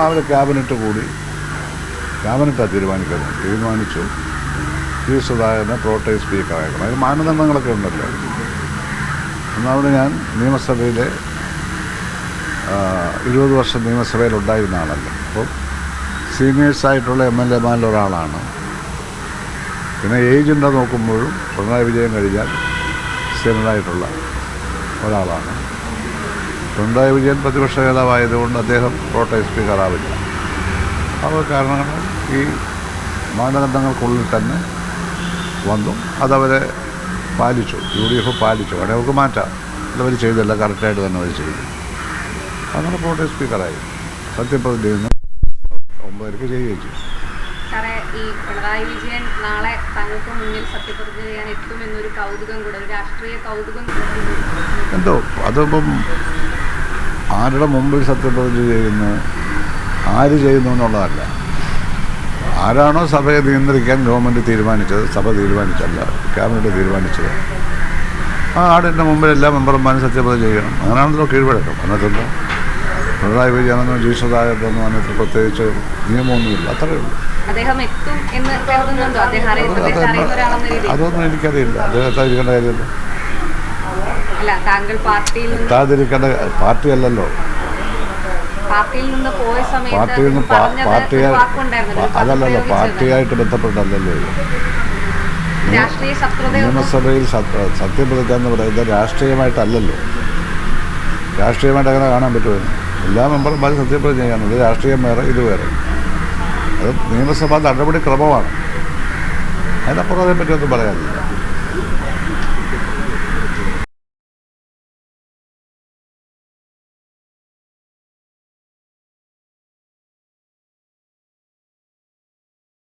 അവർ cabinet കൂടി, ക്യാബിനറ്റാണ് തീരുമാനിച്ചു G സുധാകരനെ പ്രോട്ടേം സ്പീക്കറാക്കണം. അതിന് മാനദണ്ഡങ്ങളൊക്കെ ഉണ്ടല്ലോ. ഒന്നാമത് ഞാൻ നിയമസഭയിലെ 20 വർഷം നിയമസഭയിലുണ്ടായിരുന്ന ആളല്ല. അപ്പോൾ സീനിയേഴ്സായിട്ടുള്ള MLA മാരിൽ ഒരാളാണ്. പിന്നെ ഏജൻ്റ് നോക്കുമ്പോഴും പിണറായി വിജയൻ കഴിഞ്ഞാൽ സീനിയറായിട്ടുള്ള ഒരാളാണ്. പിണറായി വിജയൻ പ്രതിപക്ഷ നേതാവായതുകൊണ്ട് അദ്ദേഹം പ്രോട്ടേം സ്പീക്കറാവില്ല. അപ്പോൾ കാരണങ്ങൾ ഈ മാനദണ്ഡങ്ങൾക്കുള്ളിൽ തന്നെ വന്നു. അതവരെ പാലിച്ചു, UDF പാലിച്ചു. വേണമെങ്കിൽ അവർക്ക് മാറ്റാം, അവർ ചെയ്തല്ല, കറക്റ്റായിട്ട് തന്നെ അവർ ചെയ്തു. അങ്ങനെ പ്രോട്ടേം സ്പീക്കറായി. സത്യപ്രതിജ്ഞ 9 ചെയ്യുകയും ചെയ്തു. ഈ പിണറായി വിജയൻ നാളെ താങ്കൾക്ക് മുന്നിൽ സത്യപ്രതിജ്ഞ ചെയ്യാൻ എത്തുമെന്നൊരു കൗതുകം കൂടെ, ഒരു രാഷ്ട്രീയ കൗതുകം എന്തോ അതിപ്പം ആരുടെ മുമ്പിൽ സത്യപ്രതിജ്ഞ ചെയ്യുന്നു, ആര് ചെയ്യുന്നു എന്നുള്ളതല്ല. ആരാണോ സഭയെ നിയന്ത്രിക്കാൻ ഗവൺമെൻറ് തീരുമാനിച്ചത്, സഭ തീരുമാനിച്ചല്ല, ക്യാബിനറ്റ് തീരുമാനിച്ചത്, ആ ആടിൻ്റെ മുമ്പിൽ എല്ലാ മെമ്പർമാരും സത്യപ്രതിജ്ഞ ചെയ്യണം. അങ്ങനെയാണല്ലോ കീഴ്വഴക്കം. അതിനകത്തുള്ള പിണറായി വിജയനെന്നോ ജി സുധാകരനെന്നോ അതിനകത്ത് പ്രത്യേകിച്ച് നിയമമൊന്നുമില്ല, അത്രയേ ഉള്ളൂ. അതൊന്നും എനിക്കറിയില്ല. അദ്ദേഹത്തെ ഇരിക്കേണ്ട കാര്യമല്ല. എത്താതിരിക്കേണ്ട പാർട്ടിയല്ലല്ലോ. അതല്ലല്ലോ, പാർട്ടിയായിട്ട് ബന്ധപ്പെട്ടല്ലല്ലോ. നിയമസഭയിൽ സത്യപ്രതിജ്ഞ എന്ന് പറയുന്നത് രാഷ്ട്രീയമായിട്ടല്ലല്ലോ. രാഷ്ട്രീയമായിട്ട് അങ്ങനെ കാണാൻ പറ്റുമോ? എല്ലാ മെമ്പർമാരും സത്യപ്രതിജ്ഞ ചെയ്യാനുള്ളത്. രാഷ്ട്രീയം വേറെ, ഇത് വേറെ. അത് നിയമസഭാ നടപടി ക്രമമാണ്. അതിനപ്പുറം അതിനെപ്പറ്റി ഒന്നും പറയാനില്ല.